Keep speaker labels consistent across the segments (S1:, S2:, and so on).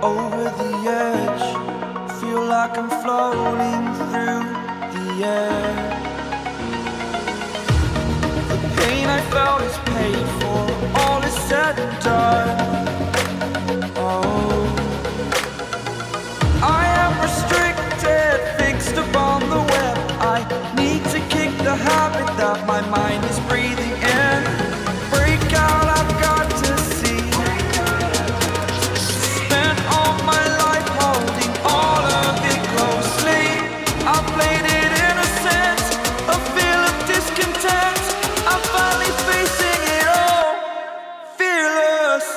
S1: Over the edge, feel like I'm floating through the air. The pain I felt is paid for, all is said and done. Oh, I am restricted, fixed upon the web. I need to kick the habit that my mind is breathing in. Break out, I've got to see. Spent all my life holding all of it closely. I played it innocent, a feel of discontent. I'm finally facing it all, fearless.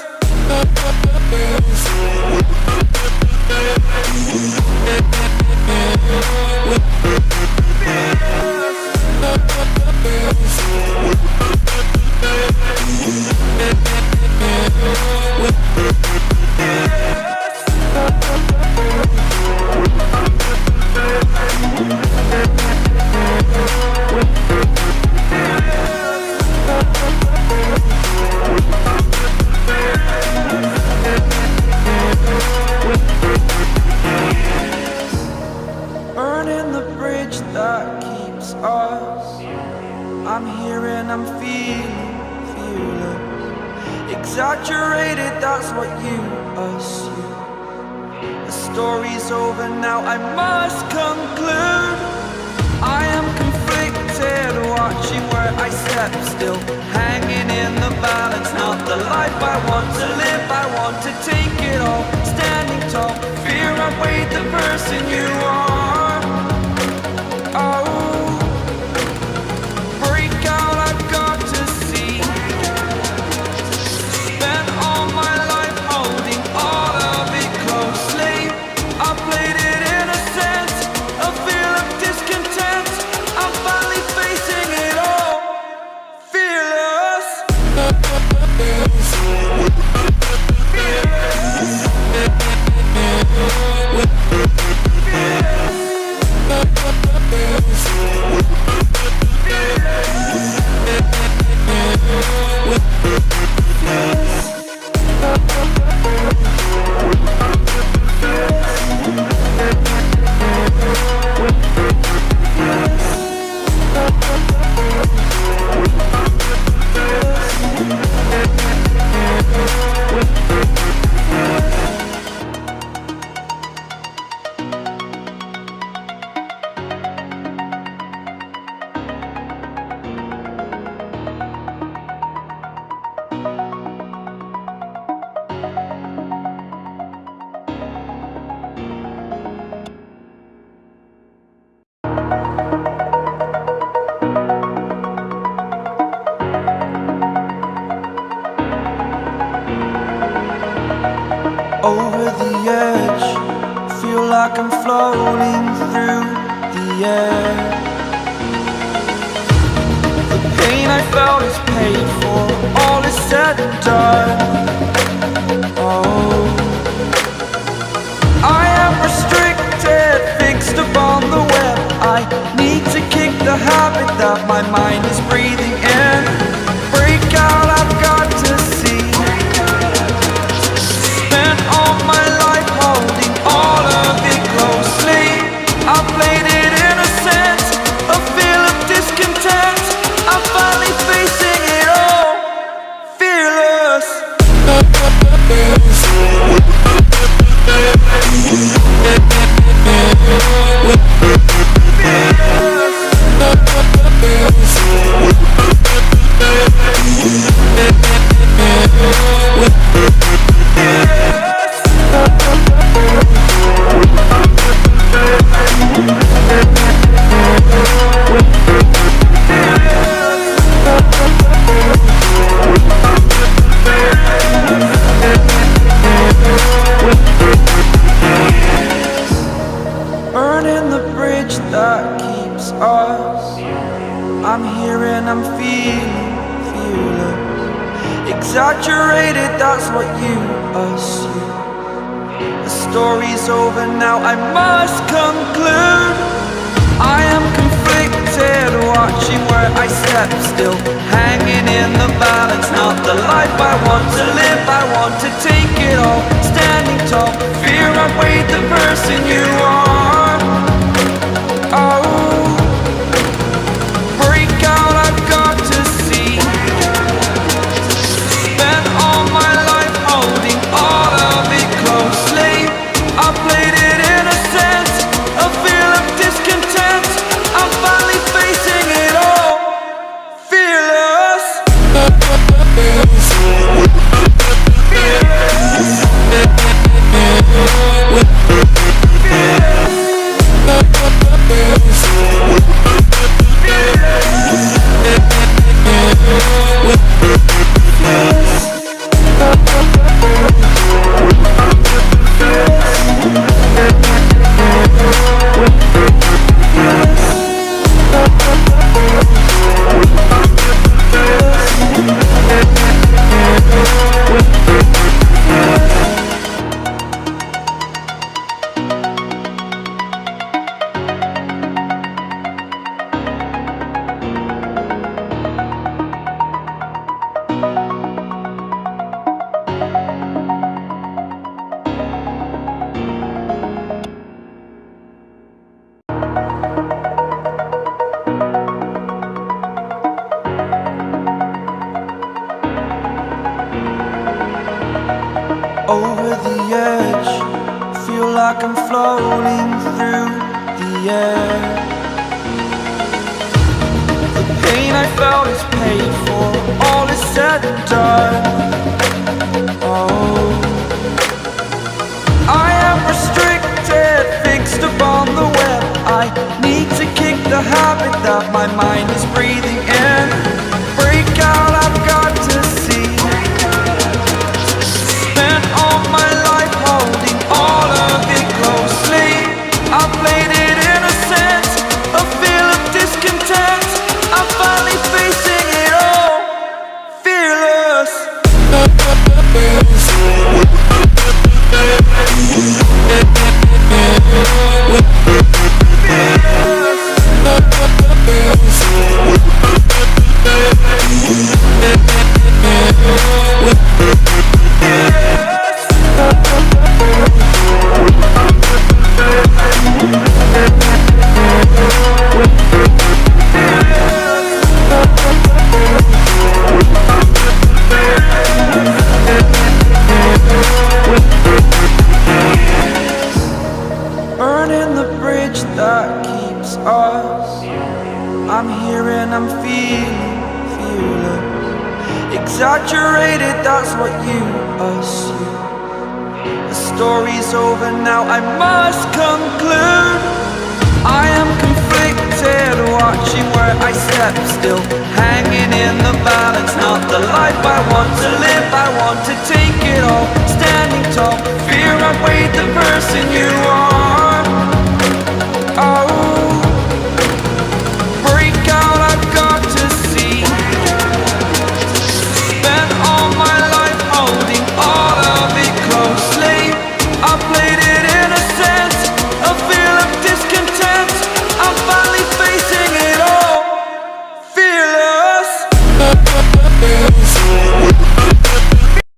S1: Burning the bridge that keeps us. I'm here and I'm feeling fearless. Exaggerated, that's what you assume. The story's over now, I must conclude. I am conflicted, watching where I step still, hanging in the balance. Not the life I want to live, I want to take it all. Standing tall, fear outweighed the person you are. Oh, break out, I've got to see. Spent all my life holding all of it closely. I played it innocent, a feel of discontent. I'm finally facing it all, fearless. Over the edge, feel like I'm floating through the air. The pain I felt is paid for, all is said and done. Oh, I am restricted, fixed upon the web. I need to kick the habit that my mind is breathing in. Break out, I've got to see. Spent all my life holding all of it closely. I played it innocent, a feel of discontent. I'm finally facing it all, fearless. Burning the bridge that keeps us. I'm here and I'm feeling fearless. Exaggerated, that's what you assume. The story's over now, I must conclude. I am conflicted. like I'm floating through the air. The pain I felt is paid for, all is said and done. Oh, I am restricted, fixed upon the web. I need to kick the habit that my mind is breathing in. Break out, I've got to see. Spent all my life holding all of it closely. I played it innocent, a feel of discontent. I'm finally facing it all, fearless. Burning the bridge that keeps us. I'm here and I'm feeling fearless. Exaggerated, that's what you assume. The story's over now, I must conclude. I am conflicted, watching where I step still, hanging in the balance. Not the life I want to live, I want to take it all. Standing tall, fear I'm waiting.